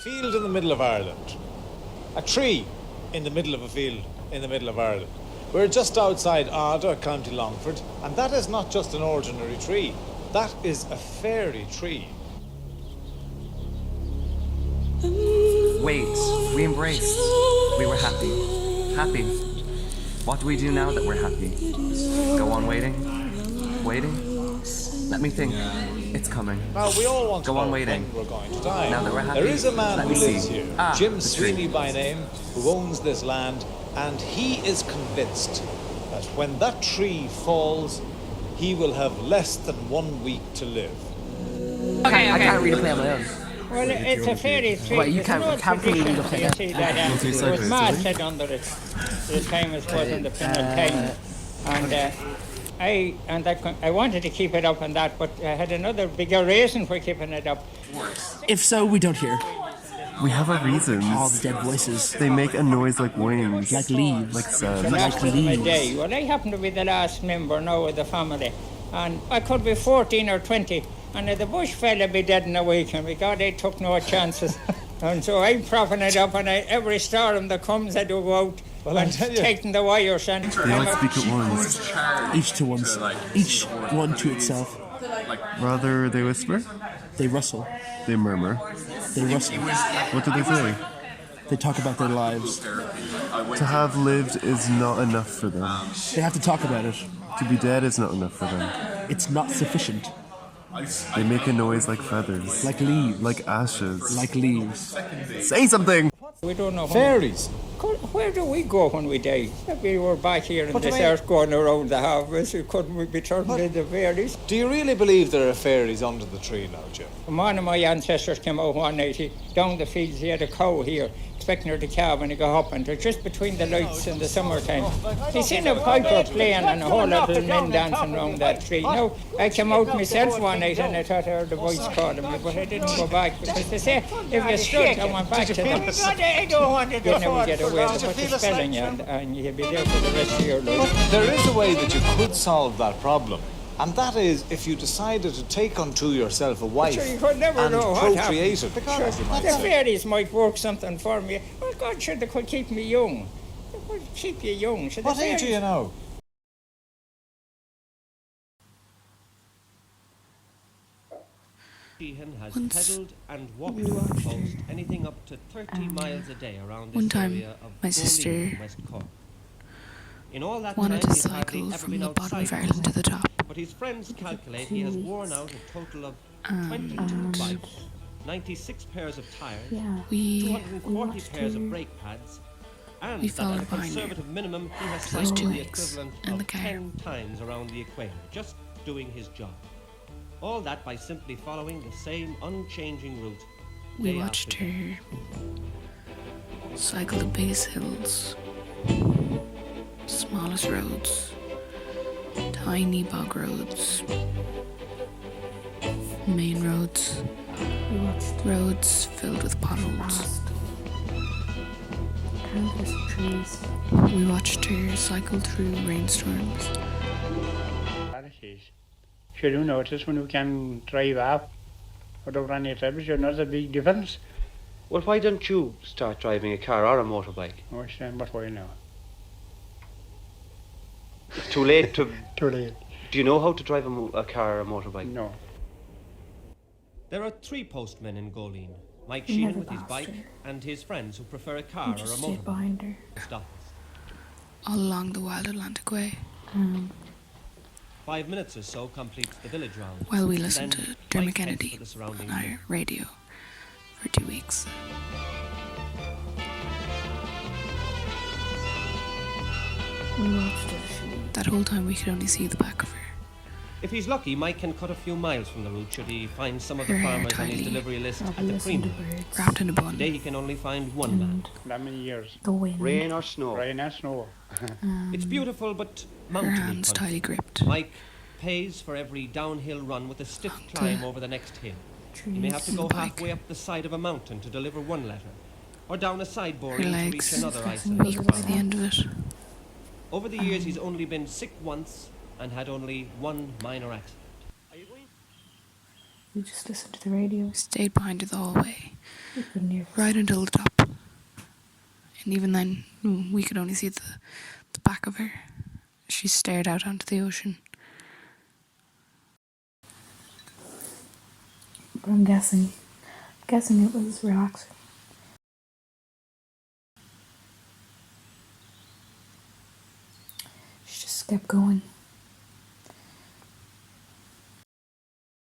field in the middle of Ireland. A tree in the middle of a field in the middle of Ireland. We're just outside Ada, County Longford, and that is not just an ordinary tree. That is a fairy tree. Wait, we embraced. We were happy. Happy. What do we do now that we're happy? Go on waiting? Waiting? Let me think. It's coming. Now, we all want to Go know on waiting. when we're going to die. Now that we're happy, there is a man let who me lives see. here, Ah, Jim the Sweeney tree. by name, who owns this land, and he is convinced that when that tree falls, he will have less than 1 week to live. Okay. I can't read a play on my own. Well, it's a fairy tree. Wait, you There's no can't fully tradition, read upside you down. see, that there was mass said under it. The famous was in the Pinel Time. And I wanted to keep it up on that, but I had another bigger reason for keeping it up. If so, we don't hear. We have our reasons. All the dead voices. They make a noise like wings. Like leaves. Like sand. The last Like of my leaves. day. Well, I happen to be the last member now of the family. And I could be 14 or 20. And the bush fella be dead in a week. And God, they took no chances. And so I'm propping it up. And every storm that comes, I do go out. Well, I and tell you. taking the wires. And They all speak at once. Each to once. Each one to itself. Rather, they whisper. They rustle. They murmur. They rustle. What do they say? They talk about their lives. To have lived is not enough for them. They have to talk about it. To be dead is not enough for them. It's not sufficient. They make a noise like feathers. Like leaves. Like ashes. Like leaves. Say something! we don't know Fairies. where do we go when we die? We were back here in What do this you mean? earth going around the harvest. Couldn't we be turned into fairies? Do you really believe there are fairies under the tree now, Jim? One of my ancestors came out one night, down the fields, he had a cow here, expecting her to calve, and he got up, and they're just between the lights in the summertime. He seen a piper playing and a whole lot of men dancing around that tree. Now, I came out myself one night, and I thought I heard the voice calling me, but I didn't go back, because they say, if you stood, I went back to them. I don't want to do never get away, they put the spell on you, and you'll be there for the rest of your life. There is a way that you could solve that problem. And that is if you decided to take unto yourself a wife Sure, you could never and know what procreate it. Sure, the fairies might work something for me. Well, God, sure, they could keep me young. They could keep you young. Sure, the What age are fairies- you now? Sheehan has Once pedalled and walked we from the watched coast her, anything up to 30 miles a day around one this time, area of my Goleen sister in West Cork. In all that wanted time, to he's hardly cycle ever from been the bottom outside of Ireland to the top. but his friends calculate he has worn out a total of And 22 bikes, 96 pairs of tyres, we 240 pairs of brake pads, and We that followed at a behind her conservative minimum he has for those cycled 2 the weeks equivalent in the of car. 10 times around the equator, just doing his job. All that by simply following the same unchanging route. We day watched after day. her cycle the biggest hills, smallest roads, tiny bog roads, main roads, roads filled with potholes. Countless trees. We watched her cycle through rainstorms. Sure, you notice when you can drive up without any trouble, you know the big difference. Well, why don't you start driving a car or a motorbike? Oh, stand but why now? It's too late to... Too late. Do you know how to drive a car or a motorbike? No. There are 3 postmen in Goleen. Mike He Sheehan never with his passed bike her. and his friends who prefer a car He or a just stayed motorbike. behind her. Stop. All along the wild Atlantic Way, 5 minutes or so completes the village round. while we And listened then to Dermot Mike heads Kennedy for the surrounding on our radio for 2 weeks. We watched her. That whole time we could only see the back of her. If he's lucky, Mike can cut a few miles from the route should he find some of the Her hair farmers on his tidy. delivery list at Probably the listen to creamery. birds. Wrapped in a bun. Today he can only find one man. And That many years. the wind. Rain or snow? Rain and snow. It's beautiful but Her mountainy hands country. tightly gripped. Mike pays for every downhill run with a stiff climb over the next hill. He may have to Trees. go Bike. halfway up the side of a mountain to deliver one letter, or down a side Her boring to reach legs another Flexing isolated weak by farm. the end of it. Over the years, he's only been sick once and had only one minor accident. We just listened to the radio. Stayed behind her the whole way, We couldn't hear. right until the top. And even then, we could only see the back of her. She stared out onto the ocean. But I'm guessing it was relaxing. She just kept going.